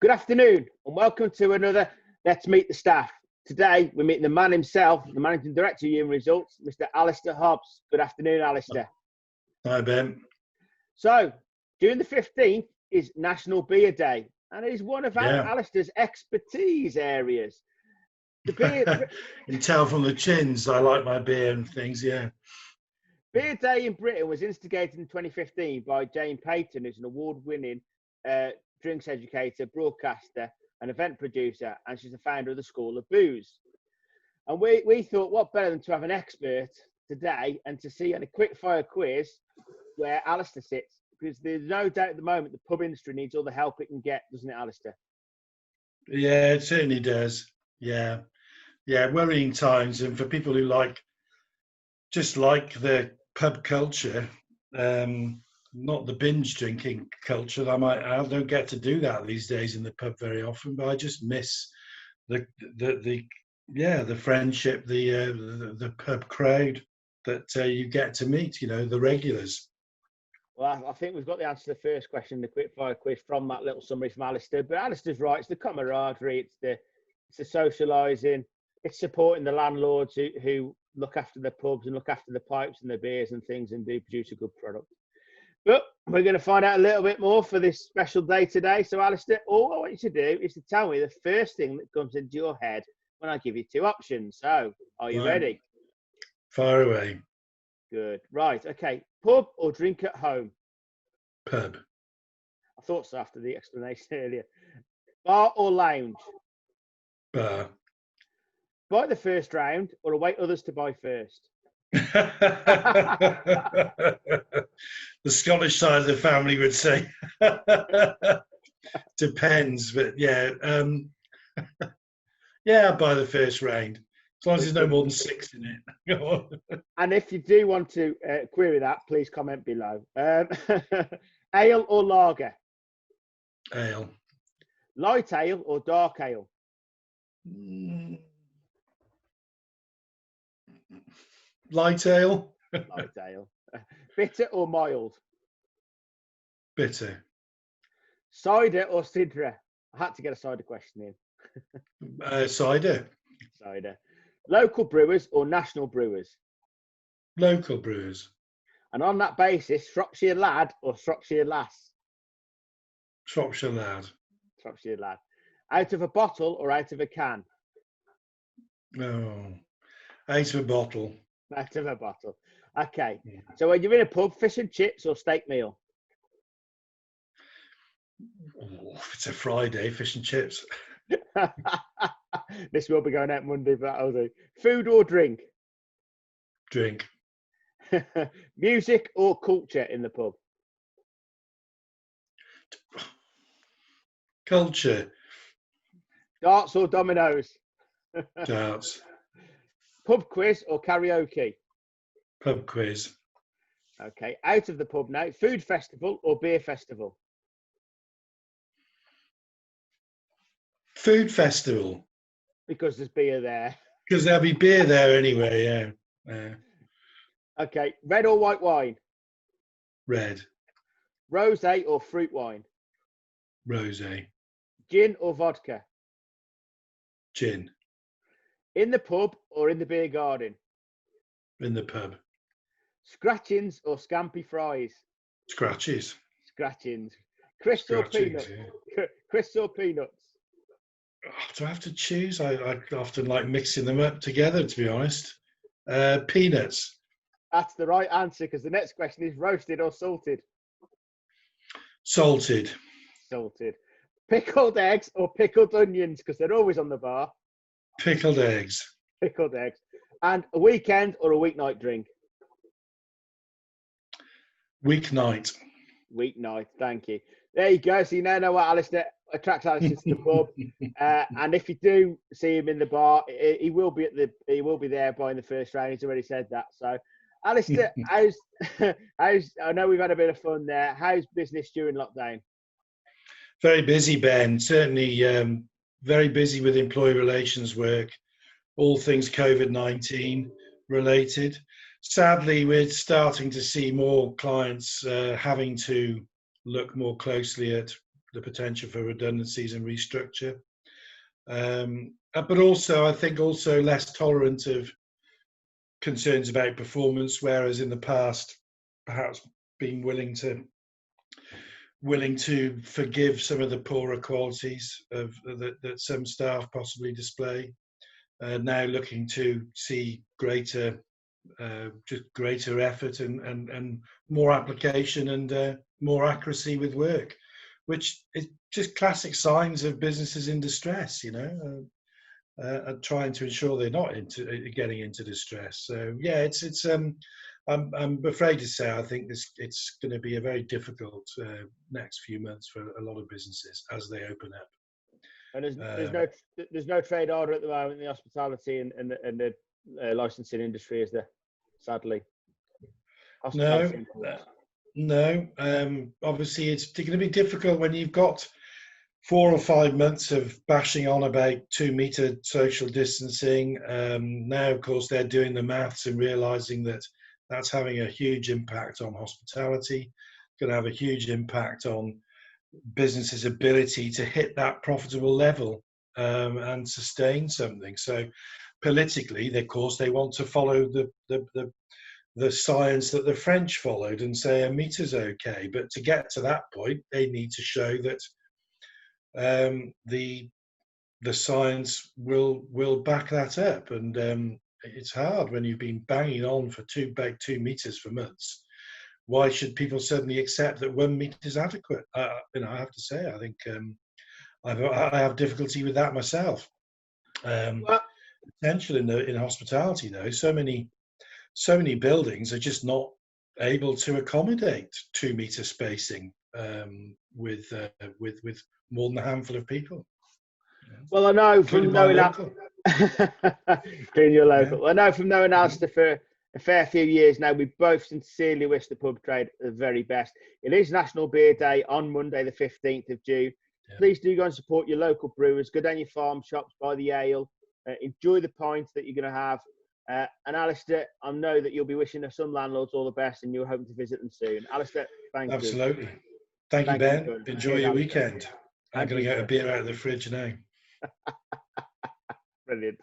Good afternoon and welcome to another Let's Meet the Staff. Today we're meeting the man himself, the Managing Director of Human Results, Mr. Alasdair Hobbs. Good afternoon, Alasdair. Hi, Ben. So, June the 15th is National Beer Day, and it is one of Alasdair's expertise areas. The beer... You can tell from the chins I like my beer and things, yeah. Beer Day in Britain was instigated in 2015 by Jane Payton, who's an award-winning drinks educator, broadcaster, and event producer, and she's the founder of the School of Booze. And we thought, what better than to have an expert today and to see on a quick fire quiz where Alasdair sits, because there's no doubt at the moment the pub industry needs all the help it can get, doesn't it, Alasdair? Yeah, it certainly does. Yeah, worrying times, and for people who just like the pub culture, not the binge drinking culture. I don't get to do that these days in the pub very often, but I just miss the friendship, the pub crowd that you get to meet. You know, the regulars. Well, I think we've got the answer to the first question, the quick fire quiz, from that little summary from Alasdair. But Alasdair's right; it's the camaraderie, it's the socialising, it's supporting the landlords who look after the pubs and look after the pipes and the beers and things and do produce a good product. But we're going to find out a little bit more for this special day today. So, Alasdair, all I want you to do is to tell me the first thing that comes into your head when I give you two options. So, are you ready? Fire away. Good. Right. Okay. Pub or drink at home? Pub. I thought so after the explanation earlier. Bar or lounge? Bar. Buy the first round or await others to buy first? The Scottish side of the family would say depends, but I'll buy the first round as long as there's no more than 6 in it. And if you do want to query that, please comment below. Ale or lager? Ale. Light ale or dark ale? Light ale. Light ale. Bitter or mild? Bitter. Cider or sidra? I had to get a cider question in. Cider. Cider. Local brewers or national brewers? Local brewers. And on that basis, Shropshire lad or Shropshire lass? Shropshire lad. Shropshire lad. Out of a bottle or out of a can? No. Out of a bottle. Out of a bottle. Okay. Yeah. So when you're in a pub, fish and chips or steak meal? Oh, if it's a Friday, fish and chips. This will be going out Monday, but that'll do. Food or drink? Drink. Music or culture in the pub? Culture. Darts or dominoes? Darts. Pub quiz or karaoke? Pub quiz. Okay, out of the pub now. Food festival or beer festival? Food festival. Because there's beer there. Because there'll be beer there anyway, yeah. Okay, red or white wine? Red. Rosé or fruit wine? Rosé. Gin or vodka? Gin. In the pub or in the beer garden? In the pub. Scratchings or scampi fries? Scratches. Scratchings. Crisps or peanuts? Yeah. Crisps or peanuts? Oh, do I have to choose? I often like mixing them up together, to be honest. Peanuts. That's the right answer, because the next question is roasted or salted? Salted. Salted. Pickled eggs or pickled onions, because they're always on the bar? Pickled eggs. Pickled eggs. And a weekend or a weeknight drink? Weeknight. Weeknight, thank you. There you go. So you now know what Alasdair attracts Alasdair to the pub. And if you do see him in the bar, he will be there buying the first round. He's already said that. So, Alasdair, how's I know we've had a bit of fun there. How's business during lockdown? Very busy, Ben. Certainly very busy with employee relations work, all things COVID-19 related. Sadly, we're starting to see more clients having to look more closely at the potential for redundancies and restructure. But also, I think also less tolerant of concerns about performance, whereas in the past, perhaps being willing to forgive some of the poorer qualities of that some staff possibly display. Now looking to see greater effort and more application and more accuracy with work, which is just classic signs of businesses in distress, and trying to ensure they're not getting into distress. So yeah, I'm afraid to say I think it's going to be a very difficult next few months for a lot of businesses as they open up. And there's no trade order at the moment in the hospitality and the licensing industry, is there? Sadly. No. Obviously, it's going to be difficult when you've got 4 or 5 months of bashing on about 2-meter social distancing. Now, of course, they're doing the maths and realizing that that's having a huge impact on hospitality, going to have a huge impact on businesses' ability to hit that profitable level and sustain something. So politically, of course, they want to follow the science that the French followed and say a meter's okay. But to get to that point, they need to show that the science will back that up. And it's hard when you've been banging on for 2 meters for months. Why should people suddenly accept that 1 meter is adequate? I have to say, I think I have difficulty with that myself. Potential in hospitality, though, so many buildings are just not able to accommodate 2-meter spacing with more than a handful of people. Well, I know from knowing doing your local. Yeah. I know from knowing Alasdair for a fair few years now, we both sincerely wish the pub trade the very best. It is National Beer Day on Monday, the 15th of June. Yeah. Please do go and support your local brewers. Go down your farm shops, buy the ale, enjoy the pints that you're going to have. And Alasdair, I know that you'll be wishing some landlords all the best, and you're hoping to visit them soon. Alasdair, thank you. Absolutely. Thank you, Ben. Enjoy your weekend. I'm going to get a beer out of the fridge now. Brilliant.